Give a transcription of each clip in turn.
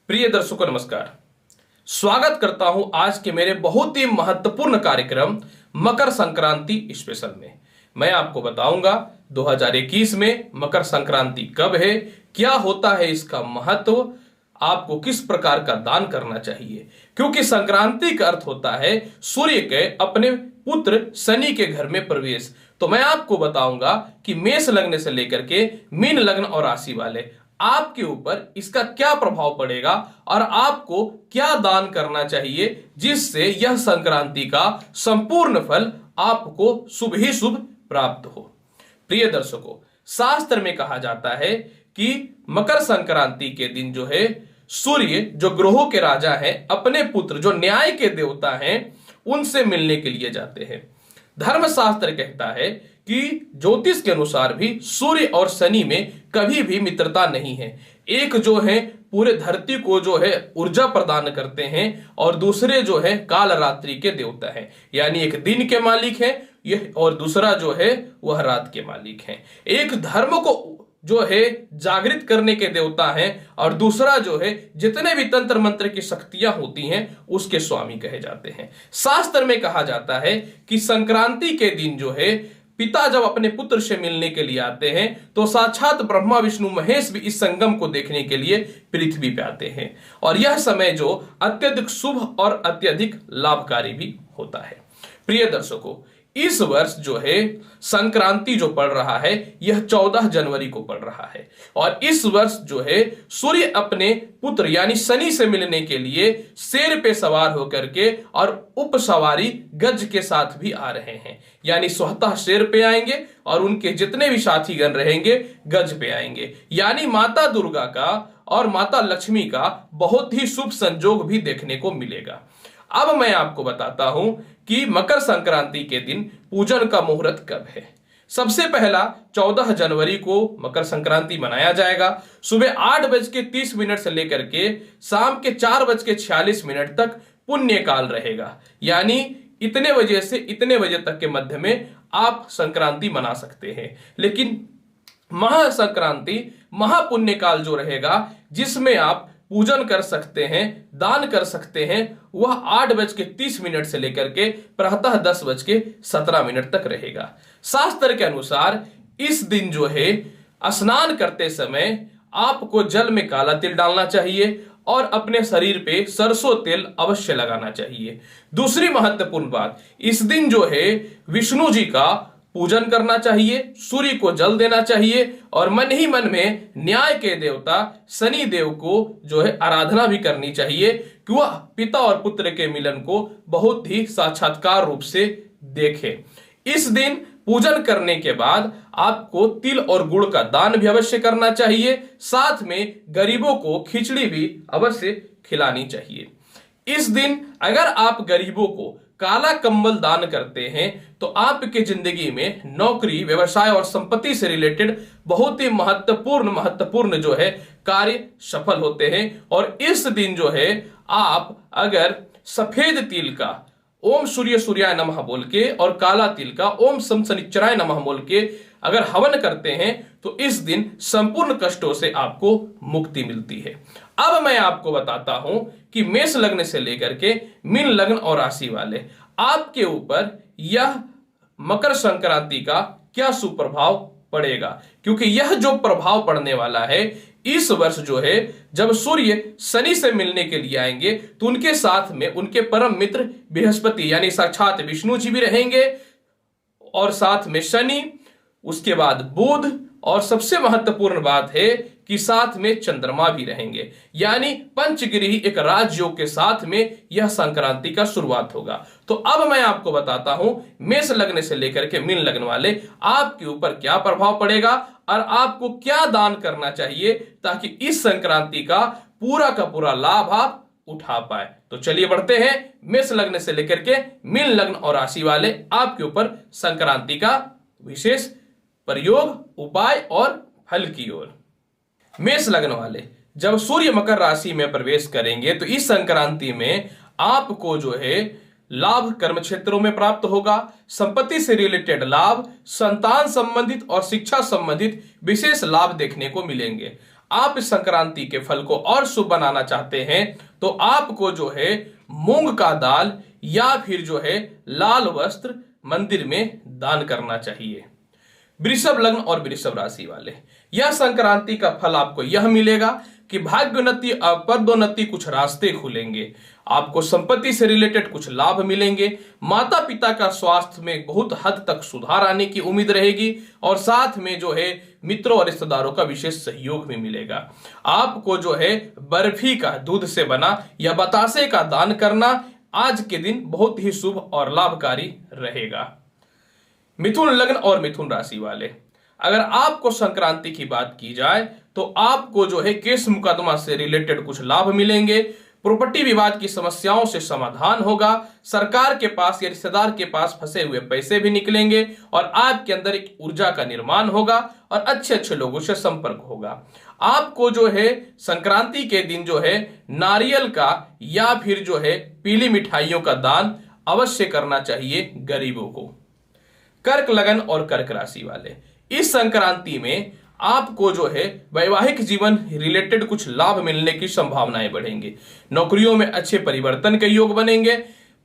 प्रिय दर्शकों नमस्कार। स्वागत करता हूं आज के मेरे बहुत ही महत्वपूर्ण कार्यक्रम मकर संक्रांति स्पेशल में। मैं आपको बताऊंगा 2021 में मकर संक्रांति कब है, क्या होता है इसका महत्व, आपको किस प्रकार का दान करना चाहिए, क्योंकि संक्रांति का अर्थ होता है सूर्य के अपने पुत्र शनि के घर में प्रवेश। तो मैं आपको बताऊंगा कि मेष लग्न से लेकर के मीन लग्न और राशि वाले आपके ऊपर इसका क्या प्रभाव पड़ेगा और आपको क्या दान करना चाहिए जिससे यह संक्रांति का संपूर्ण फल आपको शुभ ही शुभ प्राप्त हो। प्रिय दर्शकों, शास्त्र में कहा जाता है कि मकर संक्रांति के दिन जो है सूर्य जो ग्रहों के राजा हैं अपने पुत्र जो न्याय के देवता हैं उनसे मिलने के लिए जाते हैं। धर्मशास्त्र कहता है कि ज्योतिष के अनुसार भी सूर्य और शनि में कभी भी मित्रता नहीं है। एक जो है पूरे धरती को जो है ऊर्जा प्रदान करते हैं और दूसरे जो है काल रात्रि के देवता हैं, यानी एक दिन के मालिक है यह और दूसरा जो है वह रात के मालिक हैं। एक धर्म को जो है जागृत करने के देवता हैं और दूसरा जो है जितने भी तंत्र मंत्र की शक्तियां होती हैं उसके स्वामी कहे जाते हैं। शास्त्र में कहा जाता है कि संक्रांति के दिन जो है पिता जब अपने पुत्र से मिलने के लिए आते हैं तो साक्षात ब्रह्मा विष्णु महेश भी इस संगम को देखने के लिए पृथ्वी पे आते हैं और यह समय जो अत्यधिक शुभ और अत्यधिक लाभकारी भी होता है। प्रिय दर्शकों, इस वर्ष जो है संक्रांति जो पड़ रहा है यह 14 जनवरी को पड़ रहा है और इस वर्ष जो है सूर्य अपने पुत्र यानी शनि से मिलने के लिए शेर पे सवार होकर के और उपसवारी गज के साथ भी आ रहे हैं, यानी स्वतः शेर पे आएंगे और उनके जितने भी साथीगण रहेंगे गज पे आएंगे, यानी माता दुर्गा का और माता लक्ष्मी का बहुत ही शुभ संजोग भी देखने को मिलेगा। अब मैं आपको बताता हूं कि मकर संक्रांति के दिन पूजन का मुहूर्त कब है। सबसे पहला 14 जनवरी को मकर संक्रांति मनाया जाएगा। सुबह 8:30 से लेकर के शाम के 4:46 तक पुण्य काल रहेगा, यानी इतने बजे से इतने बजे तक के मध्य में आप संक्रांति मना सकते हैं। लेकिन महासंक्रांति महापुण्य काल जो रहेगा जिसमें आप पूजन कर सकते हैं, दान कर सकते हैं, वह 8:30 से लेकर के प्रातः 10:17 तक रहेगा। शास्त्र के अनुसार इस दिन जो है स्नान करते समय आपको जल में काला तिल डालना चाहिए और अपने शरीर पे सरसों तेल अवश्य लगाना चाहिए। दूसरी महत्वपूर्ण बात, इस दिन जो है विष्णु जी का पूजन करना चाहिए, सूर्य को जल देना चाहिए और मन ही मन में न्याय के देवता शनि देव को जो है आराधना भी करनी चाहिए कि वह पिता और पुत्र के मिलन को बहुत ही साक्षात्कार रूप से देखे। इस दिन पूजन करने के बाद आपको तिल और गुड़ का दान भी अवश्य करना चाहिए, साथ में गरीबों को खिचड़ी भी अवश्य खिलानी चाहिए। इस दिन अगर आप गरीबों को काला कंबल दान करते हैं तो आपके जिंदगी में नौकरी, व्यवसाय और संपत्ति से रिलेटेड बहुत ही महत्वपूर्ण जो है कार्य सफल होते हैं। और इस दिन जो है आप अगर सफेद तिल का ओम सूर्य सूर्याय नमः बोल के और काला तिल का ओम सम शनिश्चराय नमः बोल के अगर हवन करते हैं तो इस दिन संपूर्ण कष्टों से आपको मुक्ति मिलती है। अब मैं आपको बताता हूं कि मेष लग्न से लेकर के मीन लग्न और राशि वाले आपके ऊपर यह मकर संक्रांति का क्या सुप्रभाव पड़ेगा, क्योंकि यह जो प्रभाव पड़ने वाला है इस वर्ष जो है जब सूर्य शनि से मिलने के लिए आएंगे तो उनके साथ में उनके परम मित्र बृहस्पति यानी साक्षात विष्णु जी भी रहेंगे और साथ में शनि, उसके बाद बुध और सबसे महत्वपूर्ण बात है कि साथ में चंद्रमा भी रहेंगे, यानी पंचगिरी एक राजयोग के साथ में यह संक्रांति का शुरुआत होगा। तो अब मैं आपको बताता हूं मेष लग्न से लेकर के मीन लग्न वाले आपके ऊपर क्या प्रभाव पड़ेगा और आपको क्या दान करना चाहिए ताकि इस संक्रांति का पूरा लाभ आप उठा पाए। तो चलिए बढ़ते हैं मेष लग्न से लेकर के मीन लग्न और राशि वाले आपके ऊपर संक्रांति का विशेष प्रयोग, उपाय और फल की ओर। मेष लग्न वाले जब सूर्य मकर राशि में प्रवेश करेंगे तो इस संक्रांति में आपको जो है लाभ कर्म क्षेत्रों में प्राप्त होगा, संपत्ति से रिलेटेड लाभ, संतान संबंधित और शिक्षा संबंधित विशेष लाभ देखने को मिलेंगे। आप इस संक्रांति के फल को और शुभ बनाना चाहते हैं तो आपको जो है मूंग का दाल या फिर जो है लाल वस्त्र मंदिर में दान करना चाहिए। वृषभ लग्न और वृषभ राशि वाले, यह संक्रांति का फल आपको यह मिलेगा कि भाग्योन्नति और पदोन्नति कुछ रास्ते खुलेंगे, आपको संपत्ति से रिलेटेड कुछ लाभ मिलेंगे, माता पिता का स्वास्थ्य में बहुत हद तक सुधार आने की उम्मीद रहेगी और साथ में जो है मित्रों और रिश्तेदारों का विशेष सहयोग भी मिलेगा। आपको जो है बर्फी का दूध से बना या बतासे का दान करना आज के दिन बहुत ही शुभ और लाभकारी रहेगा। मिथुन लग्न और मिथुन राशि वाले, अगर आपको संक्रांति की बात की जाए तो आपको जो है केस मुकदमा से रिलेटेड कुछ लाभ मिलेंगे, प्रॉपर्टी विवाद की समस्याओं से समाधान होगा, सरकार के पास या रिश्तेदार के पास फंसे हुए पैसे भी निकलेंगे और आपके अंदर एक ऊर्जा का निर्माण होगा और अच्छे अच्छे लोगों से संपर्क होगा। आपको जो है संक्रांति के दिन जो है नारियल का या फिर जो है पीली मिठाइयों का दान अवश्य करना चाहिए गरीबों को। कर्क लगन और कर्क राशि वाले, इस संक्रांति में आपको जो है वैवाहिक जीवन रिलेटेड कुछ लाभ मिलने की संभावनाएं बढ़ेंगी, नौकरियों में अच्छे परिवर्तन के योग बनेंगे,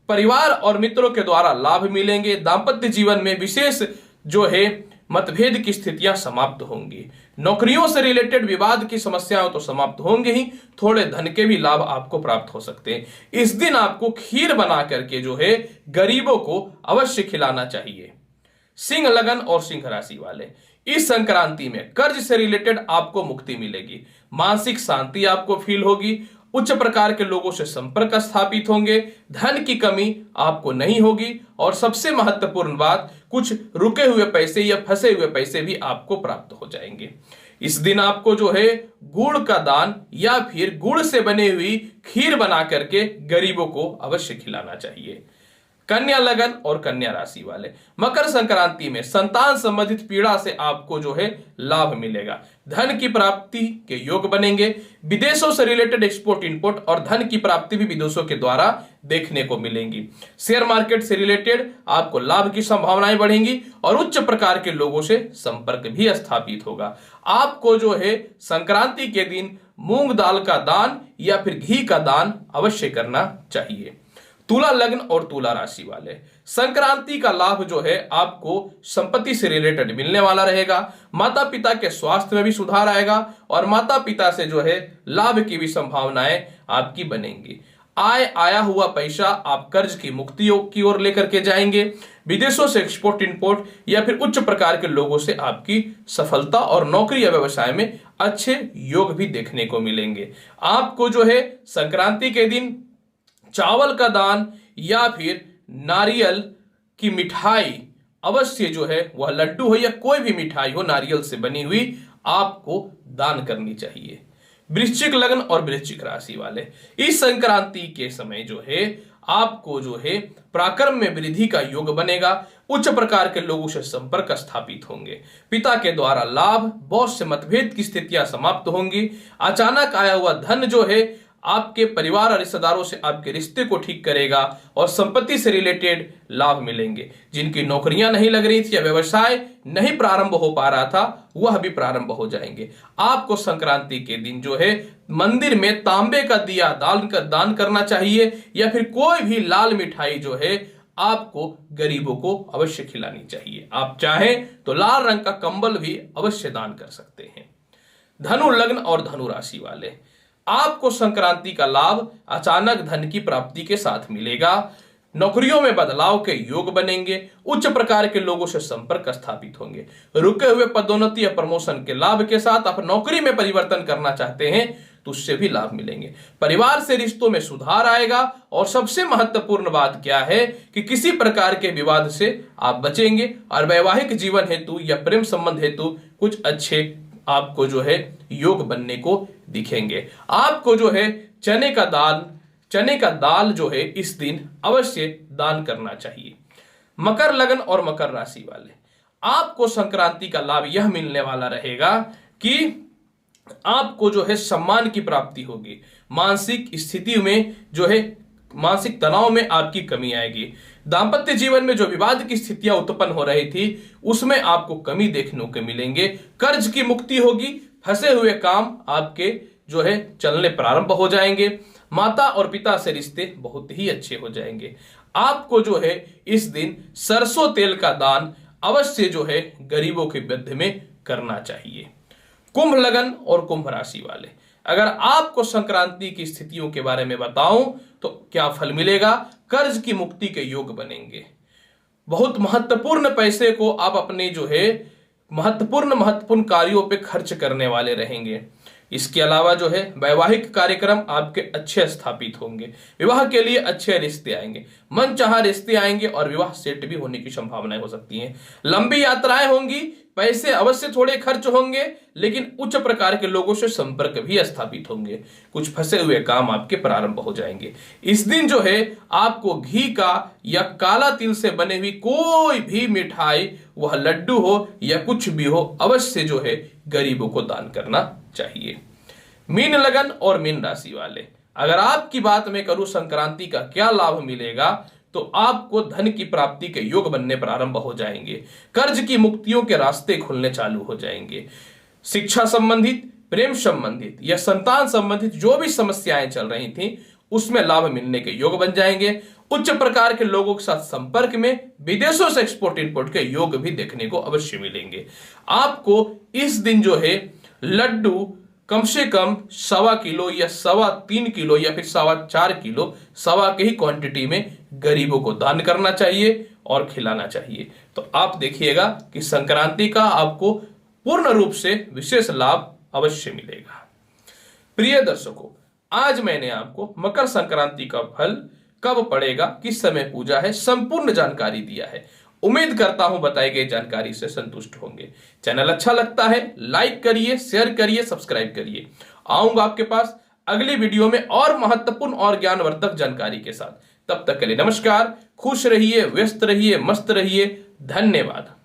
परिवार और मित्रों के द्वारा लाभ मिलेंगे, दांपत्य जीवन में विशेष जो है मतभेद की स्थितियां समाप्त होंगी, नौकरियों से रिलेटेड विवाद की समस्याएं तो समाप्त होंगे ही, थोड़े धन के भी लाभ आपको प्राप्त हो सकते हैं। इस दिन आपको खीर बना करके जो है गरीबों को अवश्य खिलाना चाहिए। सिंह लगन और सिंह राशि वाले, इस संक्रांति में कर्ज से रिलेटेड आपको मुक्ति मिलेगी, मानसिक शांति आपको फील होगी, उच्च प्रकार के लोगों से संपर्क स्थापित होंगे, धन की कमी आपको नहीं होगी और सबसे महत्वपूर्ण बात, कुछ रुके हुए पैसे या फंसे हुए पैसे भी आपको प्राप्त हो जाएंगे। इस दिन आपको जो है गुड़ का दान या फिर गुड़ से बनी हुई खीर बना करके गरीबों को अवश्य खिलाना चाहिए। कन्या लगन और कन्या राशि वाले, मकर संक्रांति में संतान संबंधित पीड़ा से आपको जो है लाभ मिलेगा, धन की प्राप्ति के योग बनेंगे, विदेशों से रिलेटेड एक्सपोर्ट इंपोर्ट और धन की प्राप्ति भी विदेशों के द्वारा देखने को मिलेंगी, शेयर मार्केट से रिलेटेड आपको लाभ की संभावनाएं बढ़ेंगी और उच्च प्रकार के लोगों से संपर्क भी स्थापित होगा। आपको जो है संक्रांति के दिन मूंग दाल का दान या फिर घी का दान अवश्य करना चाहिए। तुला लग्न और तुला राशि वाले, संक्रांति का लाभ जो है आपको संपत्ति से रिलेटेड मिलने वाला रहेगा, माता पिता के स्वास्थ्य में भी सुधार आएगा और माता पिता से जो है लाभ की भी संभावनाएं आपकी बनेंगी। आया हुआ पैसा आप कर्ज की मुक्ति की ओर लेकर के जाएंगे, विदेशों से एक्सपोर्ट इंपोर्ट या फिर उच्च प्रकार के लोगों से आपकी सफलता और नौकरी या व्यवसाय में अच्छे योग भी देखने को मिलेंगे। आपको जो है संक्रांति के दिन चावल का दान या फिर नारियल की मिठाई अवश्य जो है वह लड्डू हो या कोई भी मिठाई हो नारियल से बनी हुई आपको दान करनी चाहिए। वृश्चिक लग्न और वृश्चिक राशि वाले, इस संक्रांति के समय जो है आपको जो है पराक्रम में वृद्धि का योग बनेगा, उच्च प्रकार के लोगों से संपर्क स्थापित होंगे, पिता के द्वारा लाभ, बॉस से मतभेद की स्थितियां समाप्त होंगी, अचानक आया हुआ धन जो है आपके परिवार और रिश्तेदारों से आपके रिश्ते को ठीक करेगा और संपत्ति से रिलेटेड लाभ मिलेंगे। जिनकी नौकरियां नहीं लग रही थी या व्यवसाय नहीं प्रारंभ हो पा रहा था वह भी प्रारंभ हो जाएंगे। आपको संक्रांति के दिन जो है मंदिर में तांबे का दिया दान करना चाहिए या फिर कोई भी लाल मिठाई जो है आपको गरीबों को अवश्य खिलानी चाहिए। आप चाहें तो लाल रंग का कंबल भी अवश्य दान कर सकते हैं। धनु लग्न और धनु राशि वाले, आपको संक्रांति का लाभ अचानक धन की प्राप्ति के साथ मिलेगा, नौकरियों में बदलाव के योग बनेंगे, उच्च प्रकार के लोगों से संपर्क स्थापित होंगे, रुके हुए पदोन्नति या प्रमोशन के लाभ के साथ आप नौकरी में परिवर्तन करना चाहते हैं तो उससे भी लाभ मिलेंगे, परिवार से रिश्तों में सुधार आएगा और सबसे महत्वपूर्ण बात क्या है कि किसी प्रकार के विवाद से आप बचेंगे और वैवाहिक जीवन हेतु या प्रेम संबंध हेतु कुछ अच्छे आपको जो है योग बनने को दिखेंगे। आपको जो है चने का दाल जो है इस दिन अवश्य दान करना चाहिए। मकर लगन और मकर राशि वाले, आपको संक्रांति का लाभ यह मिलने वाला रहेगा कि आपको जो है सम्मान की प्राप्ति होगी, मानसिक स्थिति में जो है मानसिक तनाव में आपकी कमी आएगी, दांपत्य जीवन में जो विवाद की स्थितियां उत्पन्न हो रही थी उसमें आपको कमी देखने को मिलेंगे, कर्ज की मुक्ति होगी, फंसे हुए काम आपके जो है चलने प्रारंभ हो जाएंगे। माता और पिता से रिश्ते बहुत ही अच्छे हो जाएंगे। आपको जो है इस दिन सरसों तेल का दान अवश्य जो है गरीबों के मध्य में करना चाहिए। कुंभ लगन और कुंभ राशि वाले, अगर आपको संक्रांति की स्थितियों के बारे में बताऊं तो क्या फल मिलेगा? कर्ज की मुक्ति के योग बनेंगे। बहुत महत्वपूर्ण पैसे को आप अपने जो है महत्वपूर्ण कार्यों पे खर्च करने वाले रहेंगे। इसके अलावा जो है वैवाहिक कार्यक्रम आपके अच्छे स्थापित होंगे। विवाह के लिए अच्छे रिश्ते आएंगे, मनचाहा रिश्ते आएंगे और विवाह सेट भी होने की संभावनाएं हो सकती हैं। लंबी यात्राएं होंगी, पैसे अवश्य थोड़े खर्च होंगे, लेकिन उच्च प्रकार के लोगों से संपर्क भी स्थापित होंगे। कुछ फंसे हुए काम आपके प्रारंभ हो जाएंगे। इस दिन जो है आपको घी का या काला तिल से बने हुई कोई भी मिठाई, वह लड्डू हो या कुछ भी हो, अवश्य जो है गरीबों को दान करना चाहिए। मीन लगन और मीन राशि वाले, अगर आपकी बात में करूं संक्रांति का क्या लाभ मिलेगा, तो आपको धन की प्राप्ति के योग बनने प्रारंभ हो जाएंगे। कर्ज की मुक्तियों के रास्ते खुलने चालू हो जाएंगे। शिक्षा संबंधित, प्रेम संबंधित या संतान संबंधित जो भी समस्याएं चल रही थी, उसमें लाभ मिलने के योग बन जाएंगे। उच्च प्रकार के लोगों के साथ संपर्क में, विदेशों से एक्सपोर्ट इंपोर्ट के योग भी देखने को अवश्य मिलेंगे। आपको इस दिन जो है लड्डू कम से कम 1.25 किलो या 3.25 किलो या फिर 4.25 किलो सवा के ही क्वांटिटी में गरीबों को दान करना चाहिए और खिलाना चाहिए। तो आप देखिएगा कि संक्रांति का आपको पूर्ण रूप से विशेष लाभ अवश्य मिलेगा। प्रिय दर्शकों, आज मैंने आपको मकर संक्रांति का फल कब पड़ेगा, किस समय पूजा है, संपूर्ण जानकारी दिया है। उम्मीद करता हूं बताई गई जानकारी से संतुष्ट होंगे। चैनल अच्छा लगता है लाइक करिए, शेयर करिए, सब्सक्राइब करिए। आऊंगा आपके पास अगली वीडियो में और महत्वपूर्ण और ज्ञानवर्धक जानकारी के साथ। तब तक के लिए नमस्कार। खुश रहिए, व्यस्त रहिए, मस्त रहिए। धन्यवाद।